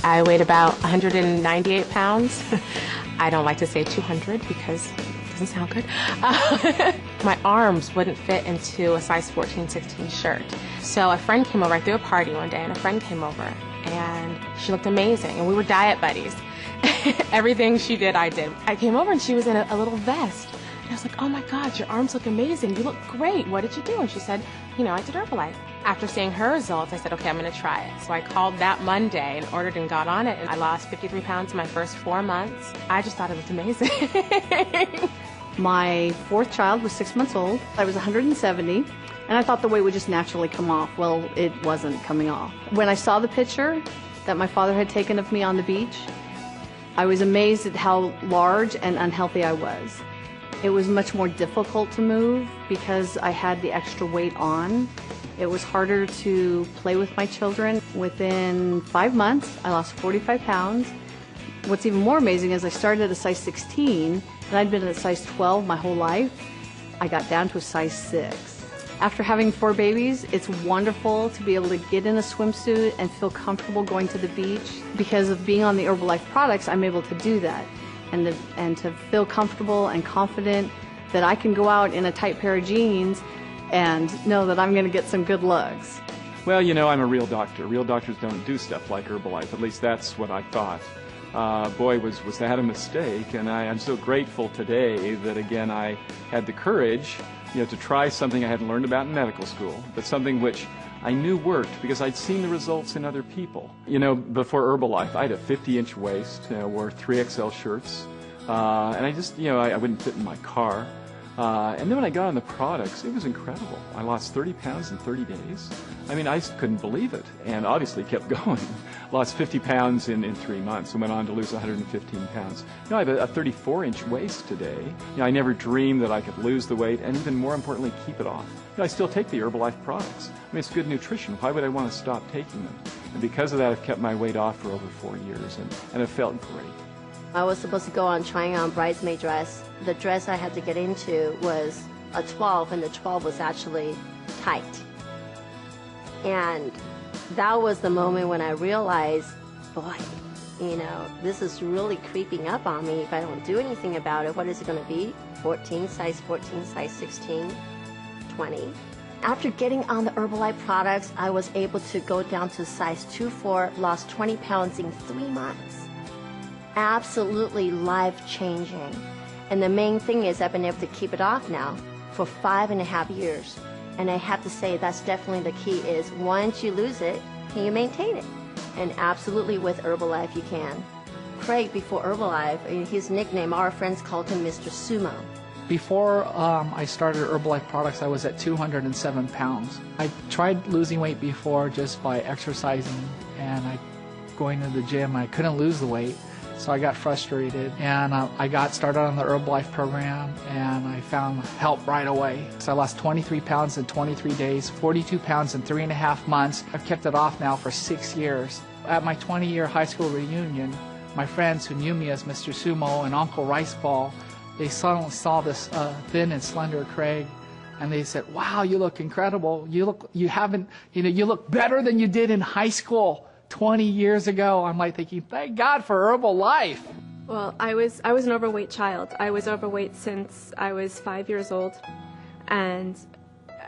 I weighed about 198 pounds. I don't like to say 200 because it doesn't sound good. My arms wouldn't fit into a size 14, 16 shirt. So a friend came over. I threw a party one day, and a friend came over, and she looked amazing, and we were diet buddies. Everything she did, I did. I came over, and she was in a little vest. And I was like, oh my God, your arms look amazing. You look great. What did you do? And she said, you know, I did Herbalife. After seeing her results, I said, okay, I'm going to try it. So I called that Monday and ordered and got on it. And I lost 53 pounds in my first 4 months. I just thought it looked amazing. My fourth child was 6 months old. I was 170, and I thought the weight would just naturally come off. Well, it wasn't coming off. When I saw the picture that my father had taken of me on the beach, I was amazed at how large and unhealthy I was. It was much more difficult to move because I had the extra weight on. It was harder to play with my children. Within 5 months, I lost 45 pounds. What's even more amazing is I started at a size 16, and I'd been at a size 12 my whole life. I got down to a size 6. After having 4 babies, it's wonderful to be able to get in a swimsuit and feel comfortable going to the beach. Because of being on the Herbalife products, I'm able to do that. And to feel comfortable and confident that I can go out in a tight pair of jeans and know that I'm going to get some good looks. Well, you know, I'm a real doctor. Real doctors don't do stuff like Herbalife. At least that's what I thought. Boy, was that a mistake. And I'm so grateful today that, again, I had the courage, you know, to try something I hadn't learned about in medical school, but something which I knew worked because I'd seen the results in other people. You know, before Herbalife, I had a 50-inch waist, you know, wore 3XL shirts, and I just, you know, I wouldn't fit in my car. And then when I got on the products, it was incredible. I lost 30 pounds in 30 days. I mean, I just couldn't believe it, and obviously kept going. Lost 50 pounds in 3 months and went on to lose 115 pounds. You know, I have a 34-inch waist today. You know, I never dreamed that I could lose the weight and even more importantly, keep it off. You know, I still take the Herbalife products. I mean, it's good nutrition. Why would I want to stop taking them? And because of that, I've kept my weight off for over 4 years, and it felt great. I was supposed to go on trying on bridesmaid dress. The dress I had to get into was a 12, and the 12 was actually tight. And that was the moment when I realized, boy, you know, this is really creeping up on me if I don't do anything about it. What is it going to be? 14, size 16, 20. After getting on the Herbalife products, I was able to go down to size 2-4, lost 20 pounds in 3 months. Absolutely life-changing. And the main thing is I've been able to keep it off now for 5.5 years. And I have to say that's definitely the key is once you lose it, can you maintain it? And absolutely with Herbalife you can. Craig, before Herbalife, his nickname, our friends called him Mr. Sumo. Before I started Herbalife products, I was at 207 pounds. I tried losing weight before just by exercising and going to the gym. I couldn't lose the weight, so I got frustrated. And I got started on the Herbalife program, and I found help right away. So I lost 23 pounds in 23 days, 42 pounds in 3.5 months. I've kept it off now for 6 years. At my 20-year high school reunion, my friends who knew me as Mr. Sumo and Uncle Rice Ball, they suddenly saw this thin and slender Craig, and they said, "Wow, you look incredible. You look better than you did in high school 20 years ago." I'm like thinking, thank God for Herbalife. Well, I was an overweight child. I was overweight since I was 5 years old, and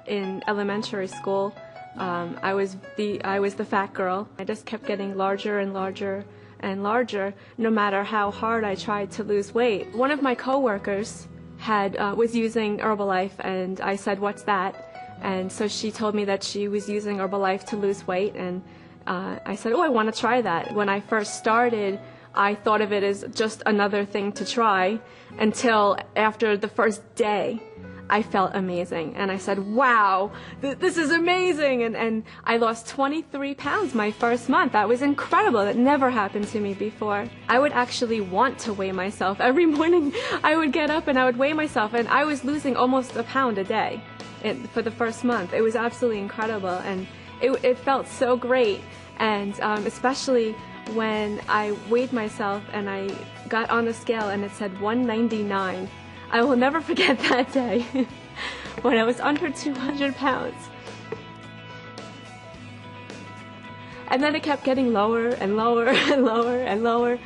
in elementary school, I was the fat girl. I just kept getting larger and larger and larger, no matter how hard I tried to lose weight. One of my coworkers was using Herbalife, and I said, "What's that?" And so she told me that she was using Herbalife to lose weight, and I said, "Oh, I want to try that." When I first started, I thought of it as just another thing to try, until after the first day, I felt amazing, and I said, "Wow, this is amazing!" And I lost 23 pounds my first month. That was incredible. That never happened to me before. I would actually want to weigh myself. Every morning I would get up and I would weigh myself, and I was losing almost a pound a day for the first month. It was absolutely incredible, and it felt so great, and especially when I weighed myself and I got on the scale and it said 199. I will never forget that day when I was under 200 pounds. And then it kept getting lower and lower and lower and lower.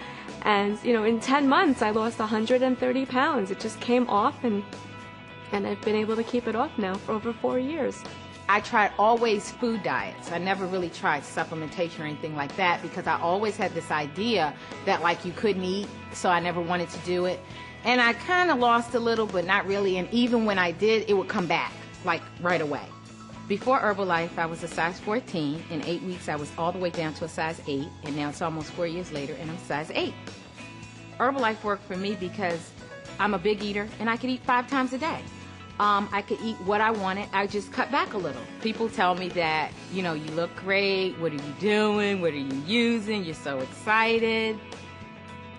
And, you know, in 10 months, I lost 130 pounds. It just came off, and I've been able to keep it off now for over 4 years. I tried always food diets. I never really tried supplementation or anything like that because I always had this idea that like you couldn't eat, so I never wanted to do it. And I kind of lost a little, but not really. And even when I did, it would come back like right away. Before Herbalife, I was a size 14. In 8 weeks, I was all the way down to a size 8. And now it's almost 4 years later, and I'm size 8. Herbalife worked for me because I'm a big eater, and I could eat 5 times a day. I could eat what I wanted. I just cut back a little. People tell me that, you know, you look great. What are you doing? What are you using? You're so excited.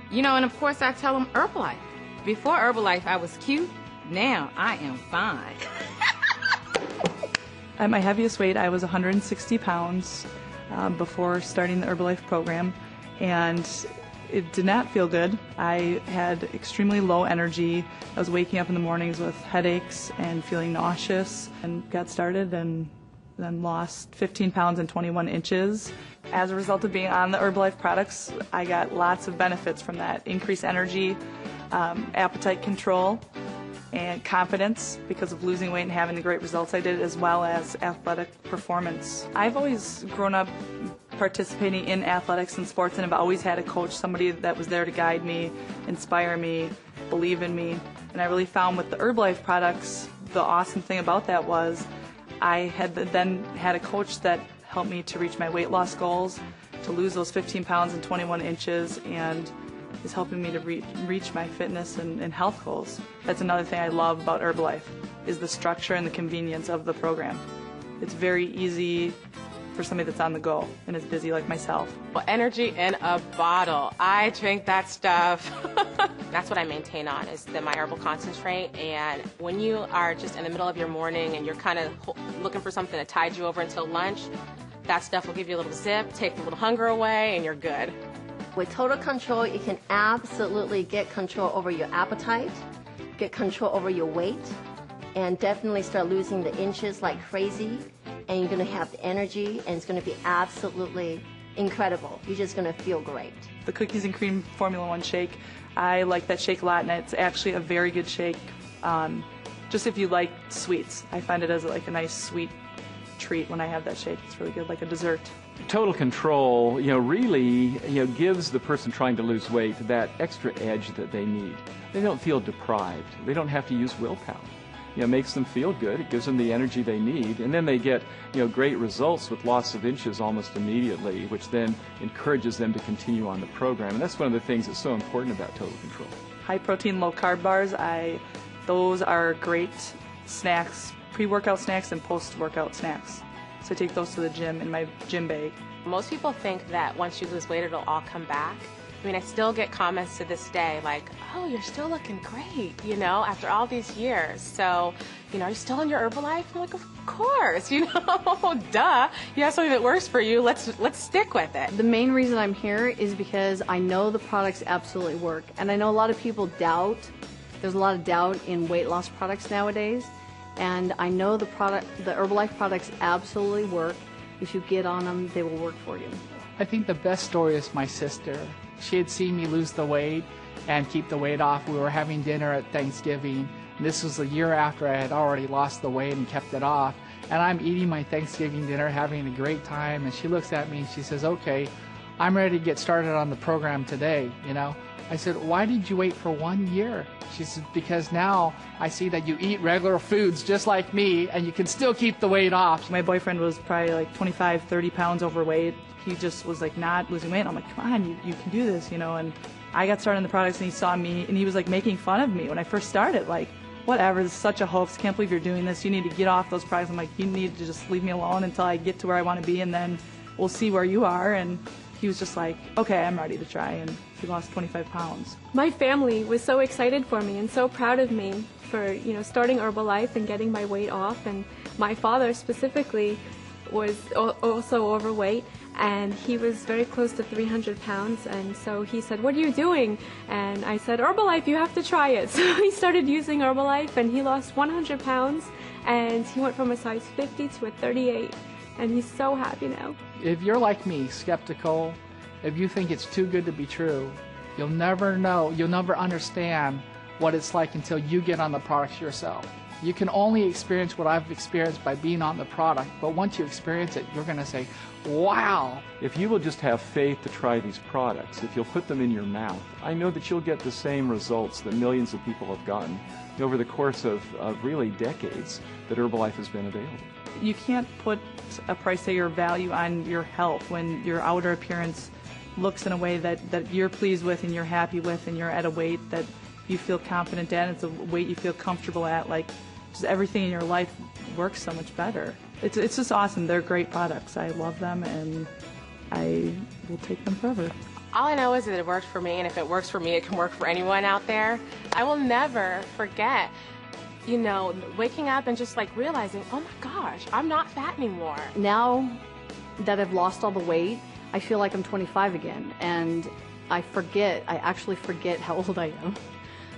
You know, and of course I tell them Herbalife. Before Herbalife, I was cute. Now I am fine. At my heaviest weight, I was 160 pounds before starting the Herbalife program, and it did not feel good. I had extremely low energy. I was waking up in the mornings with headaches and feeling nauseous, and got started and then lost 15 pounds and 21 inches. As a result of being on the Herbalife products, I got lots of benefits from that. Increased energy, appetite control, and confidence because of losing weight and having the great results I did, as well as athletic performance. I've always grown up participating in athletics and sports, and I've always had a coach, somebody that was there to guide me, inspire me, believe in me. And I really found with the Herbalife products, the awesome thing about that was I had then had a coach that helped me to reach my weight loss goals, to lose those 15 pounds and 21 inches, and is helping me to reach my fitness and health goals. That's another thing I love about Herbalife, is the structure and the convenience of the program. It's very easy for somebody that's on the go and is busy like myself. Well, energy in a bottle. I drink that stuff. That's what I maintain on, is the My Herbal Concentrate. And when you are just in the middle of your morning and you're kind of looking for something to tide you over until lunch, that stuff will give you a little zip, take a little hunger away, and you're good. With total control, you can absolutely get control over your appetite, get control over your weight, and definitely start losing the inches like crazy. And you're going to have the energy, and it's going to be absolutely incredible. You're just going to feel great. The Cookies and Cream Formula 1 shake, I like that shake a lot, and it's actually a very good shake. Just if you like sweets, I find it as like a nice sweet treat when I have that shake. It's really good, like a dessert. Total control, really, gives the person trying to lose weight that extra edge that they need. They don't feel deprived. They don't have to use willpower. It makes them feel good. It gives them the energy they need, and then they get, great results with loss of inches almost immediately, which then encourages them to continue on the program. And that's one of the things that's so important about Total Control. High protein, low carb bars, those are great snacks, pre-workout snacks and post-workout snacks. So I take those to the gym in my gym bag. Most people think that once you lose weight, it'll all come back. I mean, I still get comments to this day like, oh, you're still looking great, after all these years. So, are you still on your Herbalife? I'm like, of course, duh. You have something that works for you. Let's stick with it. The main reason I'm here is because I know the products absolutely work. And I know a lot of people doubt. There's a lot of doubt in weight loss products nowadays. And I know the Herbalife products absolutely work. If you get on them, they will work for you. I think the best story is my sister. She had seen me lose the weight and keep the weight off. We were having dinner at Thanksgiving. This was a year after I had already lost the weight and kept it off. And I'm eating my Thanksgiving dinner, having a great time. And she looks at me and she says, okay, I'm ready to get started on the program today, I said, why did you wait for 1 year? She said, because now I see that you eat regular foods just like me and you can still keep the weight off. My boyfriend was probably like 25, 30 pounds overweight. He just was like not losing weight. And I'm like, come on, you can do this, and I got started in the products and he saw me and he was like making fun of me when I first started. Like, whatever, this is such a hoax. Can't believe you're doing this. You need to get off those products. I'm like, you need to just leave me alone until I get to where I want to be, and then we'll see where you are. And he was just like, okay, I'm ready to try. And he lost 25 pounds. My family was so excited for me and so proud of me for, starting Herbalife and getting my weight off. And my father specifically was also overweight, and he was very close to 300 pounds. And so he said, what are you doing? And I said, Herbalife, you have to try it. So he started using Herbalife, and he lost 100 pounds, and he went from a size 50 to a 38. and he's so happy now. If you're like me, skeptical, if you think it's too good to be true, you'll never know, you'll never understand what it's like until you get on the products yourself. You can only experience what I've experienced by being on the product, but once you experience it, you're going to say, wow. If you will just have faith to try these products, if you'll put them in your mouth, I know that you'll get the same results that millions of people have gotten over the course of really decades that Herbalife has been available. You can't put a price tag or value on your health when your outer appearance looks in a way that you're pleased with and you're happy with, and you're at a weight that you feel confident at, it's a weight you feel comfortable at. Like, just everything in your life works so much better. It's just awesome. They're great products. I love them, and I will take them forever. All I know is that it worked for me, and if it works for me, it can work for anyone out there. I will never forget, you know, waking up and just like realizing, oh my gosh, I'm not fat anymore. Now that I've lost all the weight, I feel like I'm 25 again, and I actually forget how old I am.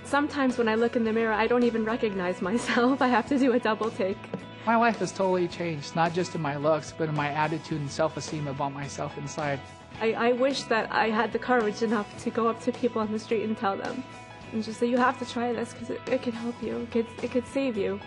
Sometimes when I look in the mirror, I don't even recognize myself. I have to do a double take. My life has totally changed, not just in my looks, but in my attitude and self-esteem about myself inside. I wish that I had the courage enough to go up to people on the street and tell them, and just say, you have to try this because it could help you, it could save you.